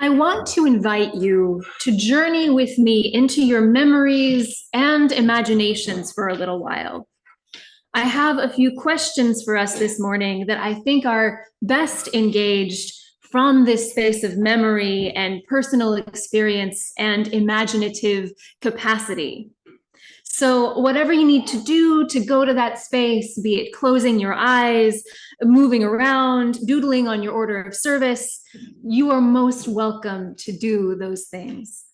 I want to invite you to journey with me into your memories and imaginations for a little while. I have a few questions for us this morning that I think are best engaged from this space of memory and personal experience and imaginative capacity. So whatever you need to do to go to that space, be it closing your eyes, moving around, doodling on your order of service, you are most welcome to do those things.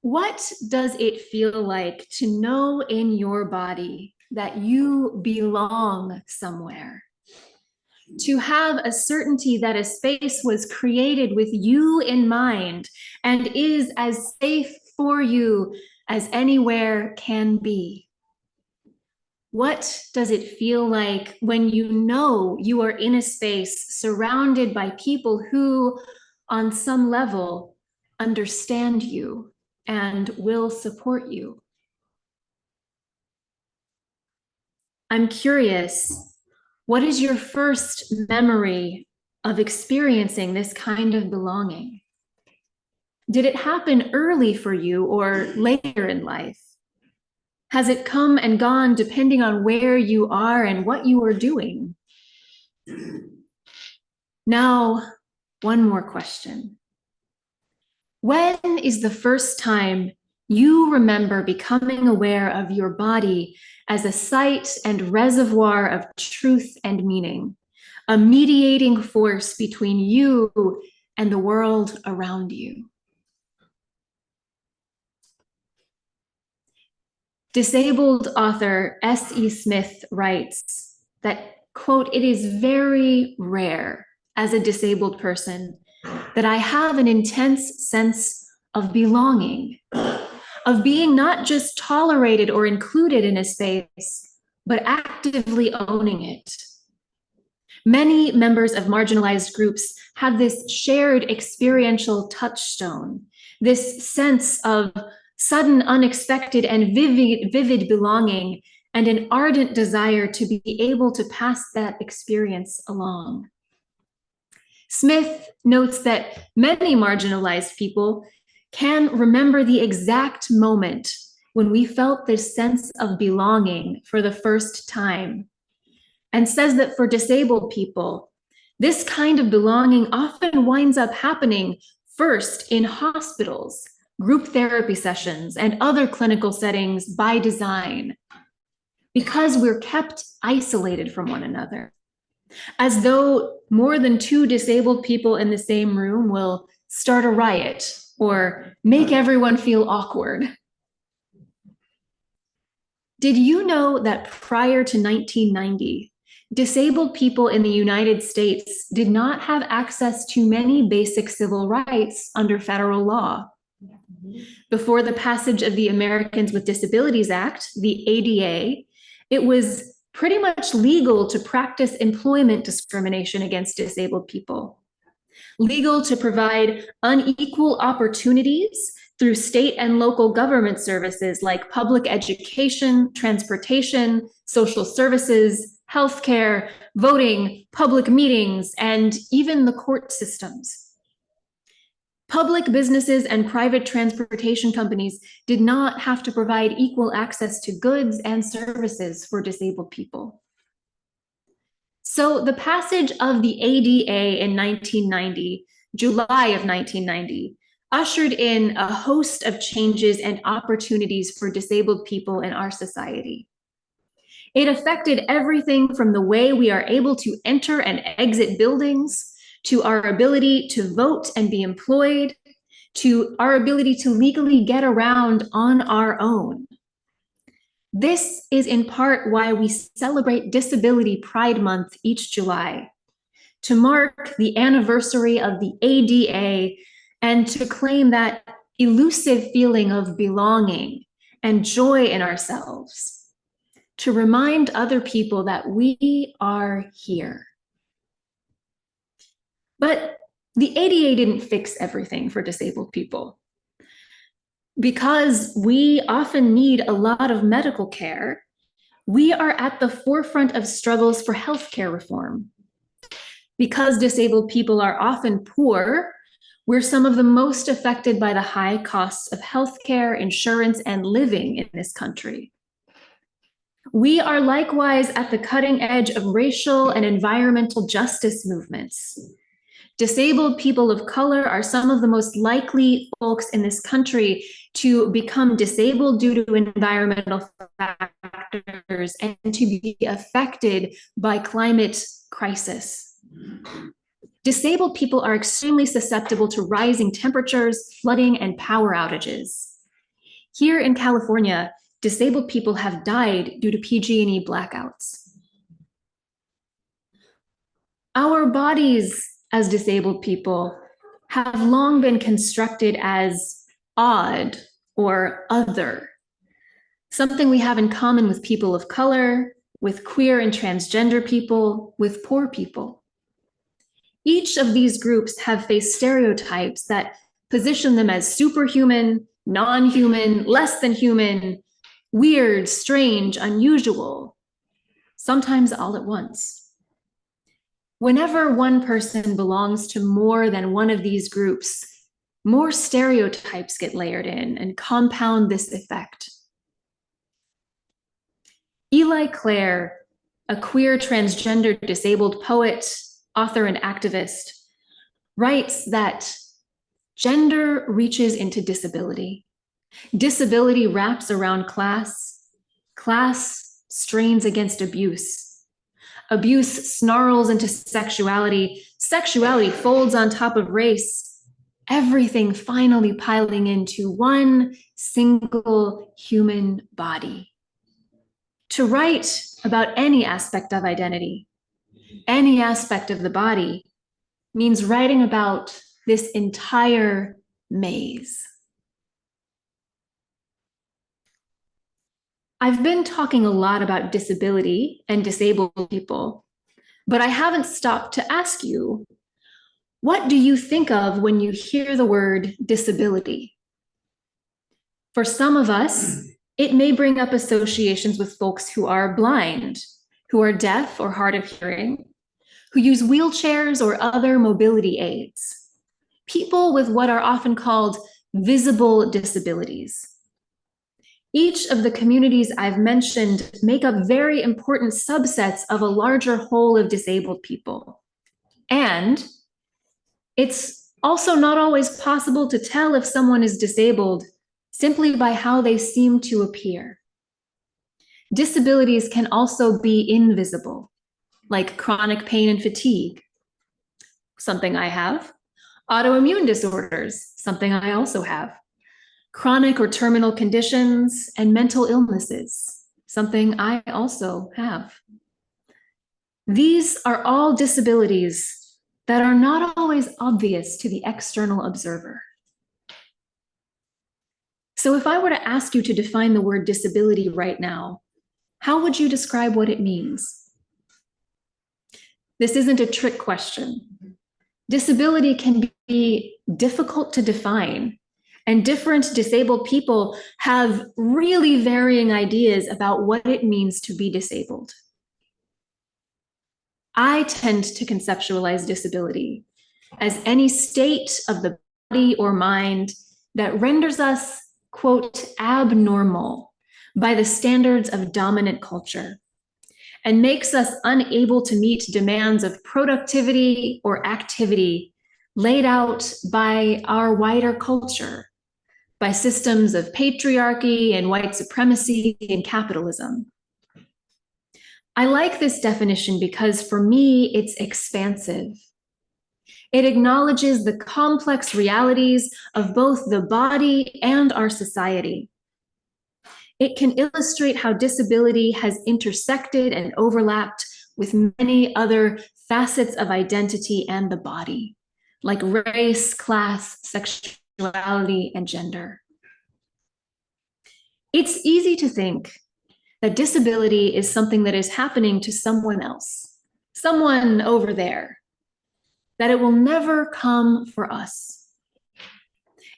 What does it feel like to know in your body that you belong somewhere? To have a certainty that a space was created with you in mind and is as safe for you as anywhere can be. What does it feel like when you know you are in a space surrounded by people who, on some level, understand you and will support you? I'm curious, what is your first memory of experiencing this kind of belonging? Did it happen early for you or later in life? Has it come and gone depending on where you are and what you are doing? Now, one more question. When is the first time you remember becoming aware of your body as a site and reservoir of truth and meaning, a mediating force between you and the world around you? Disabled author S.E. Smith writes that, quote, "It is very rare as a disabled person that I have an intense sense of belonging, of being not just tolerated or included in a space, but actively owning it. Many members of marginalized groups have this shared experiential touchstone, this sense of sudden, unexpected, and vivid belonging, and an ardent desire to be able to pass that experience along." Smith notes that many marginalized people can remember the exact moment when we felt this sense of belonging for the first time, and says that for disabled people, this kind of belonging often winds up happening first in hospitals, group therapy sessions, and other clinical settings by design, because we're kept isolated from one another, as though more than two disabled people in the same room will start a riot or make everyone feel awkward. Did you know that prior to 1990, disabled people in the United States did not have access to many basic civil rights under federal law? Before the passage of the Americans with Disabilities Act, the ADA, it was pretty much legal to practice employment discrimination against disabled people, legal to provide unequal opportunities through state and local government services like public education, transportation, social services, healthcare, voting, public meetings, and even the court systems. Public businesses and private transportation companies did not have to provide equal access to goods and services for disabled people. So the passage of the ADA in 1990, July of 1990, ushered in a host of changes and opportunities for disabled people in our society. It affected everything from the way we are able to enter and exit buildings, to our ability to vote and be employed, to our ability to legally get around on our own. This is in part why we celebrate Disability Pride Month each July, to mark the anniversary of the ADA and to claim that elusive feeling of belonging and joy in ourselves, to remind other people that we are here. But the ADA didn't fix everything for disabled people. Because we often need a lot of medical care, we are at the forefront of struggles for healthcare reform. Because disabled people are often poor, We're some of the most affected by the high costs of healthcare, insurance, and living in this country. We are likewise at the cutting edge of racial and environmental justice movements. Disabled people of color are some of the most likely folks in this country to become disabled due to environmental factors and to be affected by climate crisis. Disabled people are extremely susceptible to rising temperatures, flooding, and power outages. Here in California, disabled people have died due to PG&E blackouts. Our bodies as disabled people have long been constructed as odd or other, something we have in common with people of color, with queer and transgender people, with poor people. Each of these groups have faced stereotypes that position them as superhuman, non-human, less than human, weird, strange, unusual, sometimes all at once. Whenever one person belongs to more than one of these groups, more stereotypes get layered in and compound this effect. Eli Clare, a queer transgender disabled poet, author, and activist, writes that gender reaches into disability. Disability wraps around class. Class strains against abuse. Abuse snarls into sexuality. Sexuality folds on top of race. Everything finally piling into one single human body. To write about any aspect of identity, any aspect of the body, means writing about this entire maze. I've been talking a lot about disability and disabled people, but I haven't stopped to ask you, what do you think of when you hear the word disability? For some of us, it may bring up associations with folks who are blind, who are deaf or hard of hearing, who use wheelchairs or other mobility aids, people with what are often called visible disabilities. Each of the communities I've mentioned make up very important subsets of a larger whole of disabled people. And it's also not always possible to tell if someone is disabled simply by how they seem to appear. Disabilities can also be invisible, like chronic pain and fatigue, something I have, autoimmune disorders, something I also have, chronic or terminal conditions, and mental illnesses, something I also have. These are all disabilities that are not always obvious to the external observer. So if I were to ask you to define the word disability right now, how would you describe what it means? This isn't a trick question. Disability can be difficult to define, and different disabled people have really varying ideas about what it means to be disabled. I tend to conceptualize disability as any state of the body or mind that renders us, quote, abnormal by the standards of dominant culture and makes us unable to meet demands of productivity or activity laid out by our wider culture, by systems of patriarchy and white supremacy and capitalism. I like this definition because for me, it's expansive. It acknowledges the complex realities of both the body and our society. It can illustrate how disability has intersected and overlapped with many other facets of identity and the body, like race, class, sexuality, and gender. It's easy to think that disability is something that is happening to someone else, someone over there, that it will never come for us.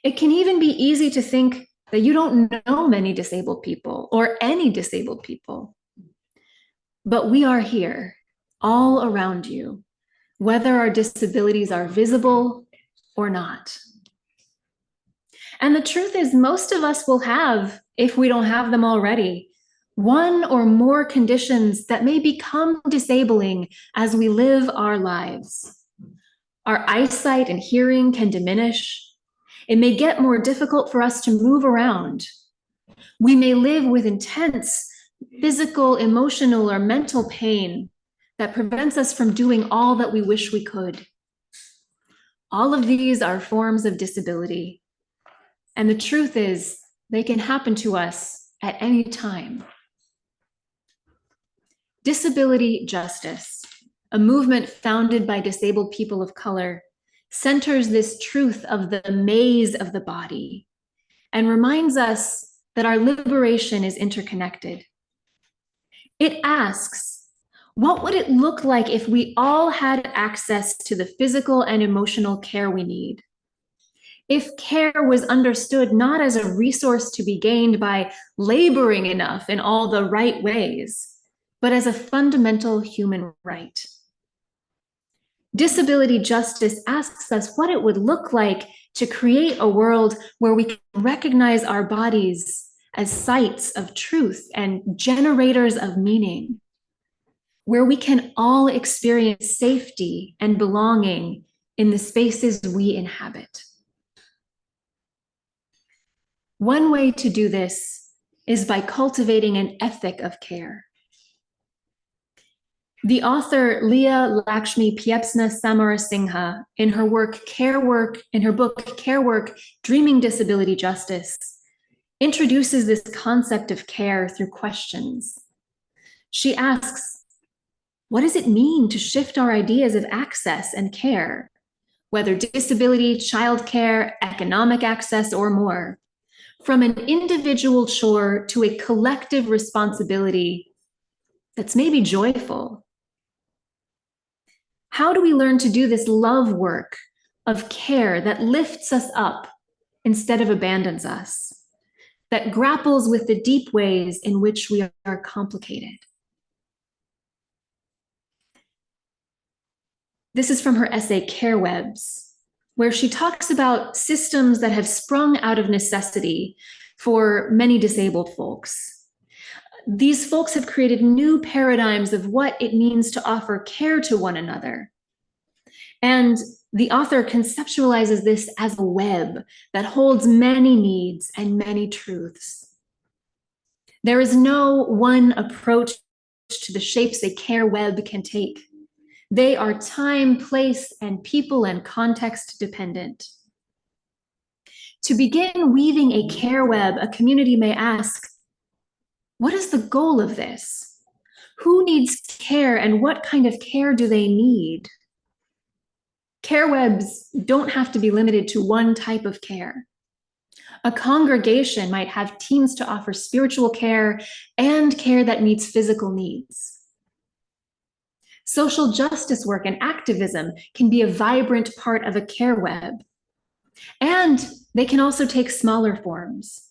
It can even be easy to think that you don't know many disabled people or any disabled people. But we are here, all around you, whether our disabilities are visible or not. And the truth is, most of us will have, if we don't have them already, one or more conditions that may become disabling as we live our lives. Our eyesight and hearing can diminish. It may get more difficult for us to move around. We may live with intense physical, emotional, or mental pain that prevents us from doing all that we wish we could. All of these are forms of disability. And the truth is, they can happen to us at any time. Disability justice, a movement founded by disabled people of color, centers this truth of the maze of the body and reminds us that our liberation is interconnected. It asks, what would it look like if we all had access to the physical and emotional care we need? If care was understood not as a resource to be gained by laboring enough in all the right ways, but as a fundamental human right. Disability justice asks us what it would look like to create a world where we can recognize our bodies as sites of truth and generators of meaning, where we can all experience safety and belonging in the spaces we inhabit. One way to do this is by cultivating an ethic of care. The author Leah Lakshmi Piepzna Samarasinghe, in her book Care Work, Dreaming Disability Justice, introduces this concept of care through questions. She asks, what does it mean to shift our ideas of access and care, whether disability, childcare, economic access, or more, from an individual chore to a collective responsibility that's maybe joyful? How do we learn to do this love work of care that lifts us up instead of abandons us, that grapples with the deep ways in which we are complicated? This is from her essay, Care Webs, where she talks about systems that have sprung out of necessity for many disabled folks. These folks have created new paradigms of what it means to offer care to one another. And the author conceptualizes this as a web that holds many needs and many truths. There is no one approach to the shapes a care web can take. They are time, place, and people and context dependent. To begin weaving a care web, a community may ask, what is the goal of this? Who needs care and what kind of care do they need? Care webs don't have to be limited to one type of care. A congregation might have teams to offer spiritual care and care that meets physical needs. Social justice work and activism can be a vibrant part of a care web. And they can also take smaller forms.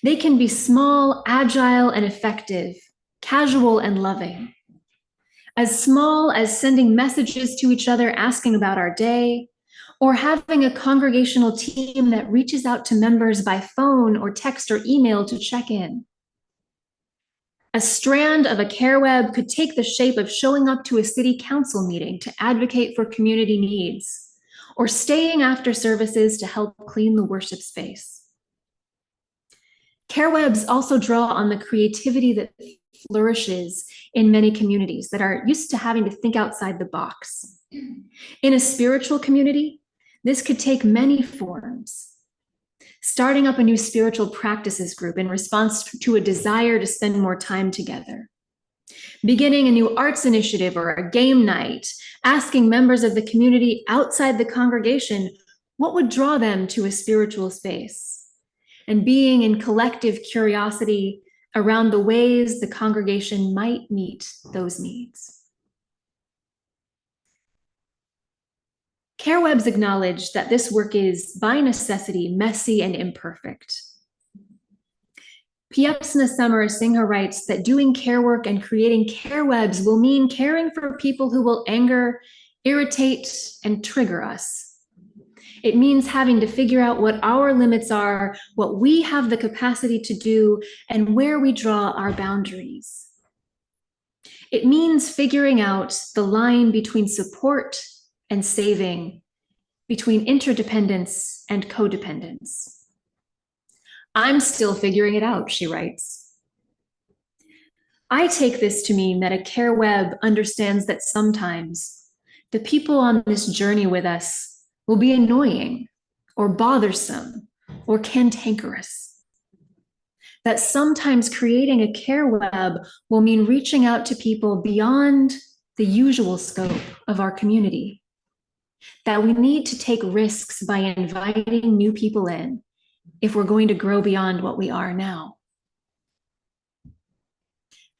They can be small, agile, and effective, casual and loving. As small as sending messages to each other asking about our day, or having a congregational team that reaches out to members by phone or text or email to check in. A strand of a care web could take the shape of showing up to a city council meeting to advocate for community needs, or staying after services to help clean the worship space. Care webs also draw on the creativity that flourishes in many communities that are used to having to think outside the box. In a spiritual community, this could take many forms. Starting up a new spiritual practices group in response to a desire to spend more time together. Beginning a new arts initiative or a game night, asking members of the community outside the congregation what would draw them to a spiritual space, and being in collective curiosity around the ways the congregation might meet those needs. Care webs acknowledge that this work is, by necessity, messy and imperfect. Piepzna Samarasinghe writes that doing care work and creating care webs will mean caring for people who will anger, irritate, and trigger us. It means having to figure out what our limits are, what we have the capacity to do, and where we draw our boundaries. It means figuring out the line between support and saving, between interdependence and codependence. I'm still figuring it out, she writes. I take this to mean that a care web understands that sometimes the people on this journey with us will be annoying or bothersome or cantankerous. That sometimes creating a care web will mean reaching out to people beyond the usual scope of our community. That we need to take risks by inviting new people in if we're going to grow beyond what we are now.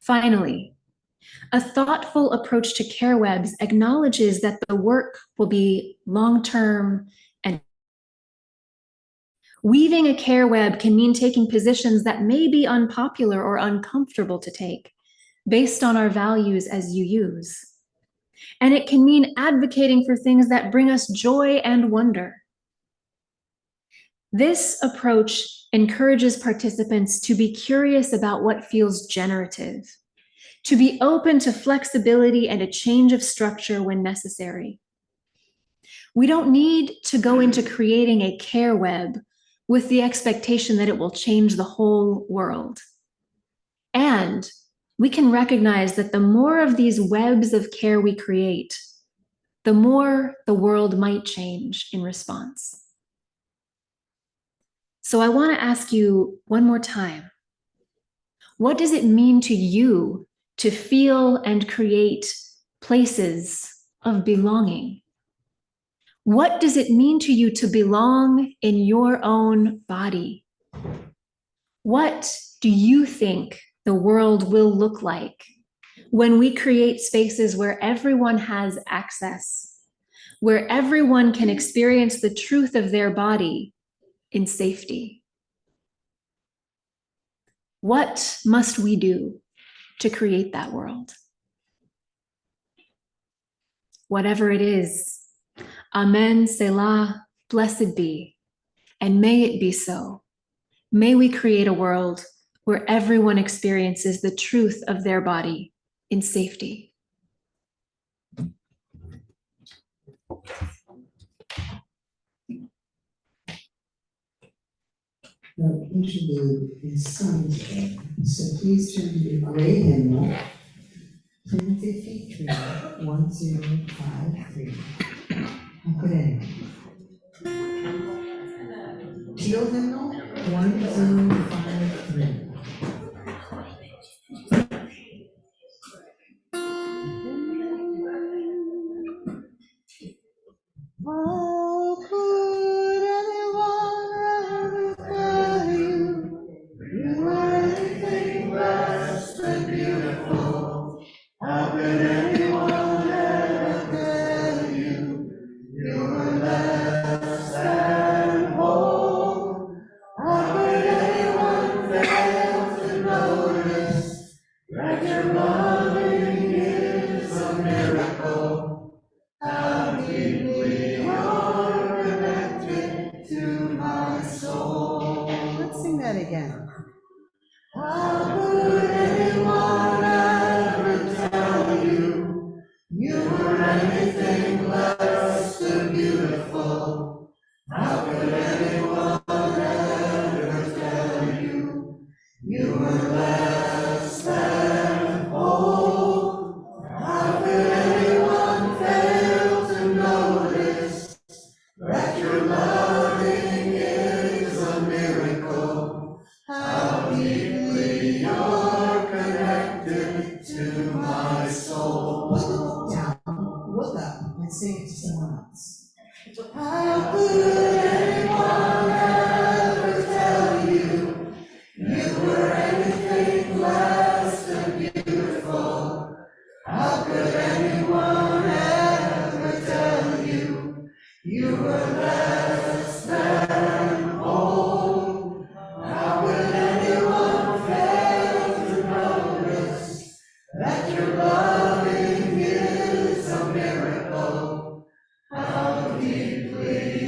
Finally, a thoughtful approach to care webs acknowledges that the work will be long-term and weaving a care web can mean taking positions that may be unpopular or uncomfortable to take based on our values as you use. And it can mean advocating for things that bring us joy and wonder. This approach encourages participants to be curious about what feels generative, to be open to flexibility and a change of structure when necessary. We don't need to go into creating a care web with the expectation that it will change the whole world. And we can recognize that the more of these webs of care we create, the more the world might change in response. So I want to ask you one more time, what does it mean to you to feel and create places of belonging? What does it mean to you to belong in your own body? What do you think the world will look like when we create spaces where everyone has access, where everyone can experience the truth of their body in safety? What must we do to create that world? Whatever it is, Amen, Selah, blessed be, and may it be so. May we create a world where everyone experiences the truth of their body in safety. The interlude is sung today, so please turn to your gray hymnal, hymn 53, 1053. Okay. Teal hymnal 1053. How could anyone ever tell you you were anything less than beautiful? How could anyone ever tell you you were less than whole? How could anyone fail to notice that your loving is a miracle? How deeply you're connected to my soul. Let's sing that again. How could anyone ever tell you you were anything less than beautiful? How could anyone ever tell you you were less than whole? How could anyone fail to notice that your loving is a miracle? How deeply you're connected to my soul. Look down, look up, and sing it to someone else. How could anyone ever tell you you were anything less than beautiful? How could anyone ever tell you you were less than whole? How could anyone fail to notice that your loving is a miracle? How deeply